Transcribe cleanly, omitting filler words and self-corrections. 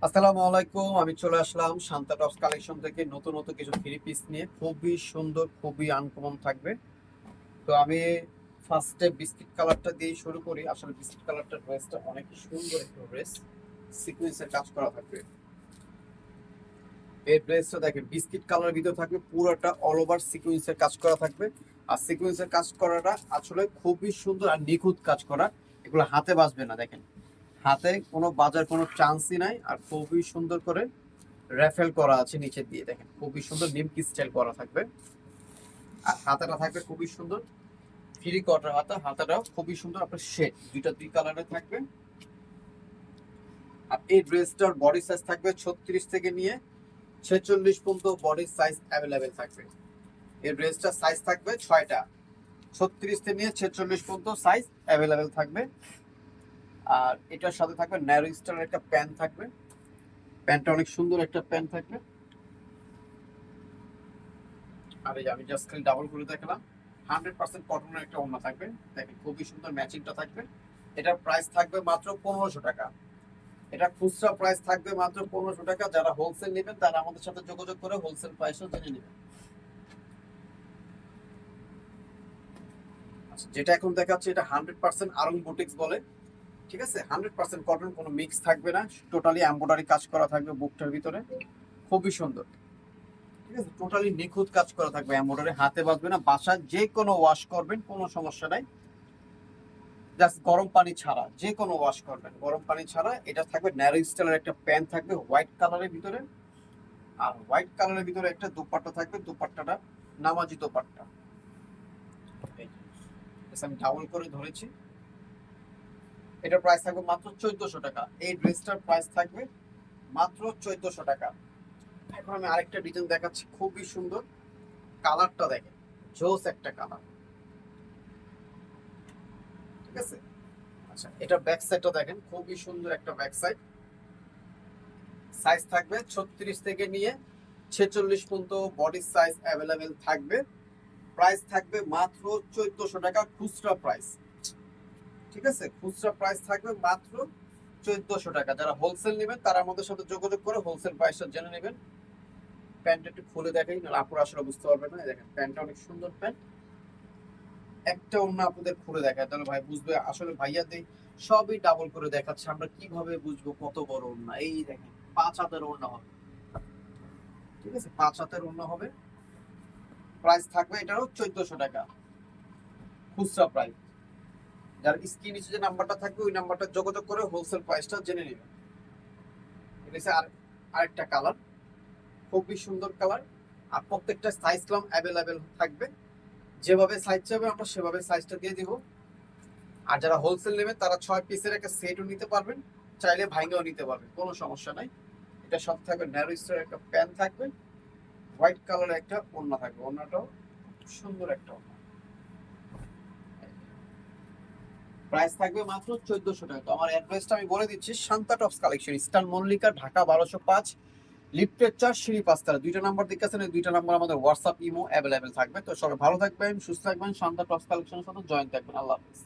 আসসালামু আলাইকুম। আমি চলে আসলাম শান্তা টপস কালেকশন থেকে নতুন নতুন কিছু থ্রি পিস নিয়ে। খুবই সুন্দর, খুবই আনকমন থাকবে। তো আমি ফার্স্টে বিস্কিট কালারটা দিয়ে শুরু করি। আসলে বিস্কিট কালারটা ড্রেসটা অনেক সুন্দর একটা ড্রেস, সিকোয়েন্সের কাজ করা থাকবে। এই ড্রেসটা দেখেন বিস্কিট কালারের ভিতরে থাকবে, পুরোটা অল ওভার সিকোয়েন্সের কাজ করা থাকবে। আর সিকোয়েন্সের কাজ করাটা আসলে খুবই সুন্দর আর নিখুঁত কাজ করা। এগুলো হাতে বাজবে না, দেখেন হাতে কোনো বাজার কোনো চান্সই নাই। আর খুবই সুন্দর করে র্যাফেল করা আছে নিচের দিয়ে, দেখেন খুবই সুন্দর নিমকি স্টাইল করা থাকবে। আর হাতাটা থাকবে খুবই সুন্দর ফ্রি কটার হাতা, হাতাটাও খুবই সুন্দর আপনার শেড দুইটা দুই কালারে থাকবে। আর এই ড্রেসটার বডি সাইজ থাকবে 36 থেকে নিয়ে 46 পর্যন্ত বডি সাইজ অ্যাভেলেবেল থাকবে। এই ড্রেসটার সাইজ থাকবে 6টা, 36 থেকে নিয়ে 46 পর্যন্ত সাইজ অ্যাভেলেবেল থাকবে। আর এটার সাথে থাকবে ন্যারো স্টাইলের একটা প্যান্ট থাকবে, প্যান্টটা অনেক সুন্দর একটা প্যান্ট থাকবে। আর এই যে আমি জাস্ট খালি ডাবল করে দেখালাম, 100% কটনের একটা ওড়না থাকবে, দেখেন খুবই সুন্দর ম্যাচিংটা থাকবে। এটার প্রাইস থাকবে মাত্র 1500 টাকা। এটা খুচরা প্রাইস থাকবে মাত্র 1500 টাকা। যারা হোলসেল নেবেন তারা আমাদের সাথে যোগাযোগ করে হোলসেল প্রাইসও জেনে নেবেন। আচ্ছা, যেটা এখন দেখাচ্ছে এটা 100% আরং বুটিক্স বলে, ঠিক আছে। 100% কটন, কোনো মিক্স থাকবে না, টোটালি এমব্রয়ডারি কাজ করা থাকবে বুকটার ভিতরে, খুবই সুন্দর, ঠিক আছে। টোটালি নিখুঁত কাজ করা থাকবে, এমব্রয়ডারি হাতে বাজবে না। বাসায় যে কোনো ওয়াশ করবেন কোনো সমস্যা নাই, জাস্ট গরম পানি ছাড়া যে কোনো ওয়াশ করবেন গরম পানি ছাড়া। এটা থাকবে ন্যারো স্টাইলের একটা প্যান্ট থাকবে হোয়াইট কালারের ভিতরে। আর হোয়াইট কালারের ভিতরে একটা দোপাট্টা থাকবে, দোপাট্টাটা নামাজি দোপাট্টা। এই যে, আমি ডাবল করে ধরেছি। এটার প্রাইস থাকবে মাত্র 1400 টাকা। এই ড্রেসটার প্রাইস থাকবে মাত্র 1400 টাকা। এখন আমি আরেকটা ডিজাইন দেখাচ্ছি, খুবই সুন্দর, কালারটা দেখেন জোস একটা কালার, ঠিক আছে। আচ্ছা, এটা ব্যাক সাইডটা দেখেন খুবই সুন্দর একটা ব্যাক সাইড। সাইজ থাকবে 36 থেকে নিয়ে 46 পর্যন্ত বডি সাইজ অ্যাভেলেবেল থাকবে। প্রাইস থাকবে মাত্র 1400 টাকা খুচরা প্রাইস, ঠিক আছে। খুচরা প্রাইস থাকবে মাত্র 1400 টাকা। যারা হোলসেল নেবেন তারা আমাদের সাথে যোগাযোগ করে হোলসেল প্রাইসটা জেনে নেবেন। প্যান্টটা একটু খুলে দেখাই, না আপুরা আসলে বুঝতে পারবেন না। দেখেন প্যান্টটা অনেক সুন্দর প্যান্ট, একটা অন্য আপনাদের খুলে দেখায় তাহলে ভাই বুঝবে। আসলে ভাইয়াদের সবই ডাবল করে দেখাচ্ছে, আমরা কিভাবে বুঝবো কত বড় ওড়না। এই দেখেন 5 হাতের ওড়না হবে, ঠিক আছে, 5 হাতের ওড়না হবে। প্রাইস থাকবে এটারও 1400 টাকা খুচরা প্রাইস। যার স্ক্রিন নিচে যে নাম্বারটা থাকবে ওই নাম্বারটা যোগাযোগ করে হোলসেল প্রাইসটা জেনে নেবেন। এটা আর আরেকটা কালার, খুবই সুন্দর কালার। আর প্রত্যেকটা সাইজ ক্লাম অ্যাভেলেবেল থাকবে, যেভাবে সাইজ চাইবে আমরা সেভাবে সাইজটা দিয়ে দিব। আর যারা হোলসেল নেবেন তারা 6 পিসের একটা সেটও নিতে পারবেন, চাইলে ভাঙেও নিতে পারবেন, কোনো সমস্যা নাই। এটা সব থাকবে ন্যারো স্টাইলের একটা প্যান্ট থাকবে, হোয়াইট কালারের একটা ওড়না থাকবে, ওড়নাটাও সুন্দর একটা ওড়না। প্রাইস থাকবে মাত্র 1400 টাকা। তো আমার অ্যাড্রেসটা আমি বলে দিচ্ছি, Shanta tops collection, eastern Mallika, Dhaka 1205, লিফটের 4, সিঁড়ি 5 তলা। দুইটা নাম্বার দেখতেছেন, এই দুইটা নাম্বার আমাদের হোয়াটসঅ্যাপ ইমো অ্যাভেলেবেল থাকবে। তো সবাই ভালো থাকবেন, সুস্থ থাকবেন, শান্তা টপস কালেকশনের সাথে জয়েন থাকবেন। আল্লাহ হাফেজ।